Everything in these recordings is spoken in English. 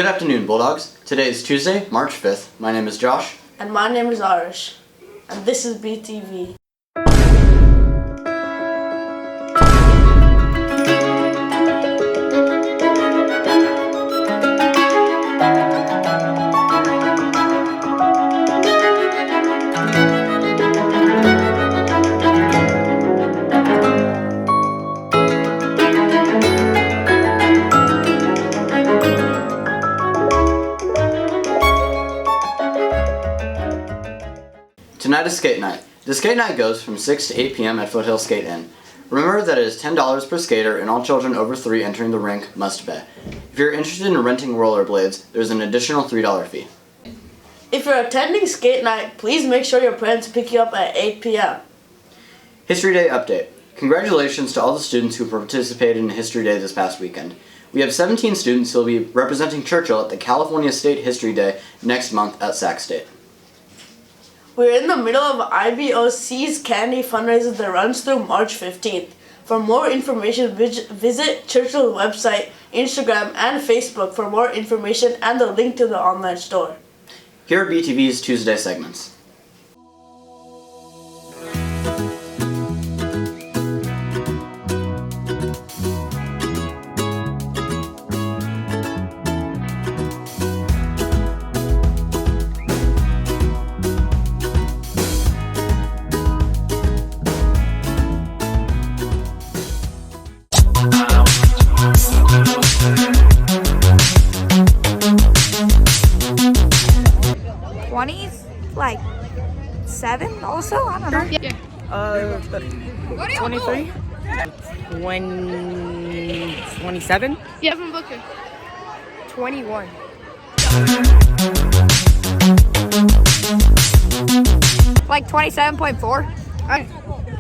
Good afternoon, Bulldogs. Today is Tuesday, March 5th. My name is Josh. And my name is Arish. And this is BTV. Tonight is skate night. The skate night goes from 6 to 8 p.m. at Foothill Skate Inn. Remember that it is $10 per skater and all children over 3 entering the rink must pay. If you're interested in renting rollerblades, there's an additional $3 fee. If you're attending skate night, please make sure your parents pick you up at 8 p.m. History Day update. Congratulations to all the students who participated in History Day this past weekend. We have 17 students who will be representing Churchill at the California State History Day next month at Sac State. We're in the middle of IBOC's candy fundraiser that runs through March 15th. For more information, visit Churchill's website, Instagram, and Facebook for more information and the link to the online store. Here are BTV's Tuesday segments. Like 7 also? I don't know. Yeah. 23? 27? Yeah, from Booker. 21. Like 27.4?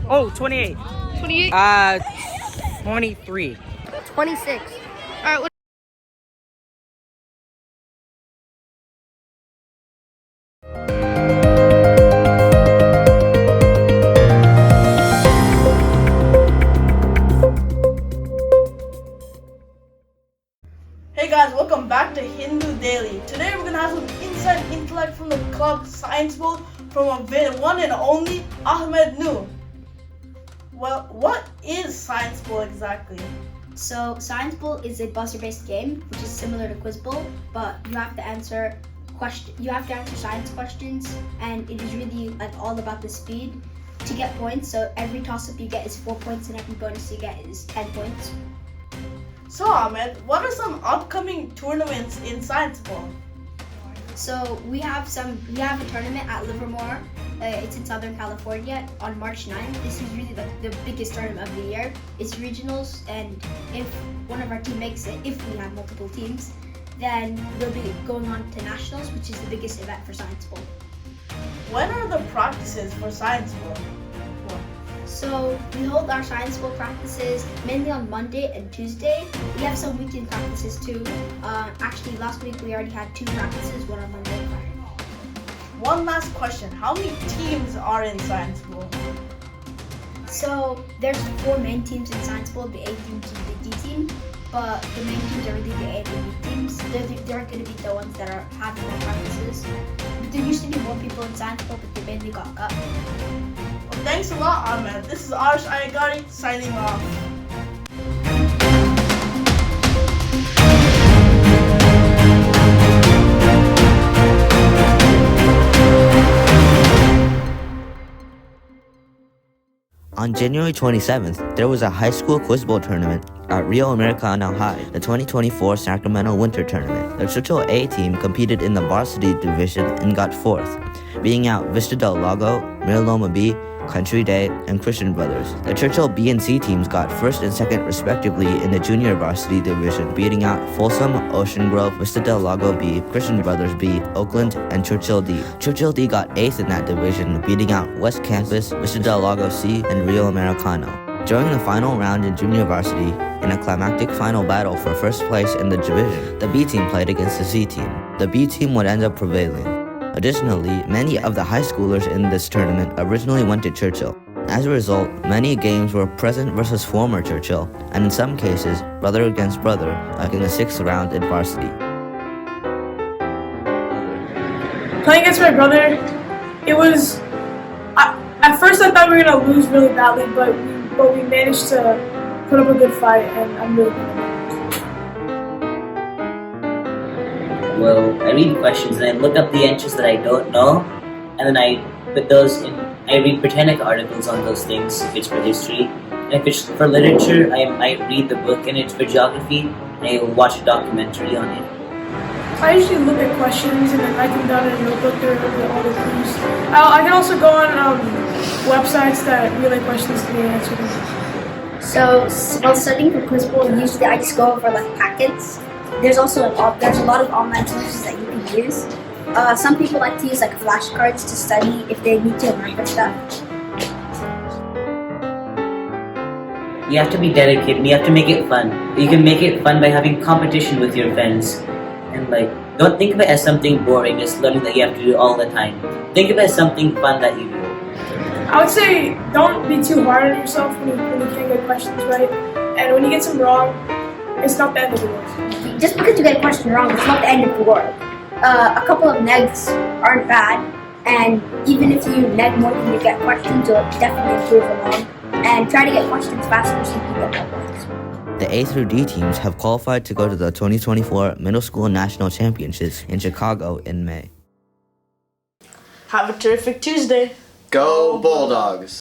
Oh, 28. 28? 23. 26. Alright, what? Hey guys, welcome back to Hindu Daily. Today we're gonna have some inside intellect from the club Science Bowl from a one and only Ahmed Noor. Well, what is Science Bowl exactly? So Science Bowl is a buzzer-based game, which is similar to Quiz Bowl, but you have to answer science questions, and it is really like all about the speed to get points. So every toss-up you get is 4 points, and every bonus you get is 10 points. So Ahmed, what are some upcoming tournaments in Science Bowl? So we have a tournament at Livermore. It's in Southern California on March 9th. This is really the biggest tournament of the year. It's regionals, and if one of our team makes it, if we have multiple teams, then we'll be going on to nationals, which is the biggest event for Science Bowl. When are the practices for Science Bowl? So we hold our Science Bowl practices mainly on Monday and Tuesday. We have some weekend practices too. Actually, last week we already had 2 practices, one on Monday and Friday. One last question. How many teams are in Science Bowl? So there's 4 main teams in Science Bowl, the A team and the D team. But the main teams are really the A and the B teams. They're going to be the ones that are having their practices. But there used to be more people in Science Bowl, but they mainly got cut. Well, thanks a lot, Ahmed. This is Arish Ayagari signing off. On January 27th, there was a high school quiz bowl tournament at Rio Americano High, the 2024 Sacramento Winter Tournament. The Churchill A team competed in the varsity division and got 4th, beating out Vista del Lago, Miraloma B, Country Day, and Christian Brothers. The Churchill B and C teams got 1st and 2nd respectively in the junior varsity division, beating out Folsom, Ocean Grove, Vista del Lago B, Christian Brothers B, Oakland, and Churchill D. Churchill D got 8th in that division, beating out West Campus, Vista del Lago C, and Rio Americano. During the final round in junior varsity, in a climactic final battle for first place in the division, the B team played against the C team. The B team would end up prevailing. Additionally, many of the high schoolers in this tournament originally went to Churchill. As a result, many games were present versus former Churchill, and in some cases, brother against brother, like in the 6th round in varsity. Playing against my brother, it was. At first, I thought we were gonna lose really badly, but we managed to put up a good fight, and I'm really proud of it. Well, I read questions and I look up the answers that I don't know, and then I put those in. I read Britannica articles on those things if it's for history, and if it's for literature, I might read the book, and it's for geography, and I will watch a documentary on it. I usually look at questions and then write them down in a notebook or all the clues. I can also go on websites that relay questions to me and answer them. So while studying for Quiz Bowl, usually I just go over like packets. There's a lot of online sources that you can use. Some people like to use like flashcards to study if they need to remember stuff. You have to be dedicated and you have to make it fun. You can make it fun by having competition with your friends. And don't think of it as something boring, just learning that you have to do all the time. Think of it as something fun that you do. I would say don't be too hard on yourself when you can't get questions right. And when you get some wrong, it's not the end of the world. Just because you get a question wrong, it's not the end of the world. A couple of negs aren't bad, and even if you neg more than you get questions, you'll definitely improve along. And try to get questions faster so you can get more points. The A through D teams have qualified to go to the 2024 Middle School National Championships in Chicago in May. Have a terrific Tuesday. Go Bulldogs!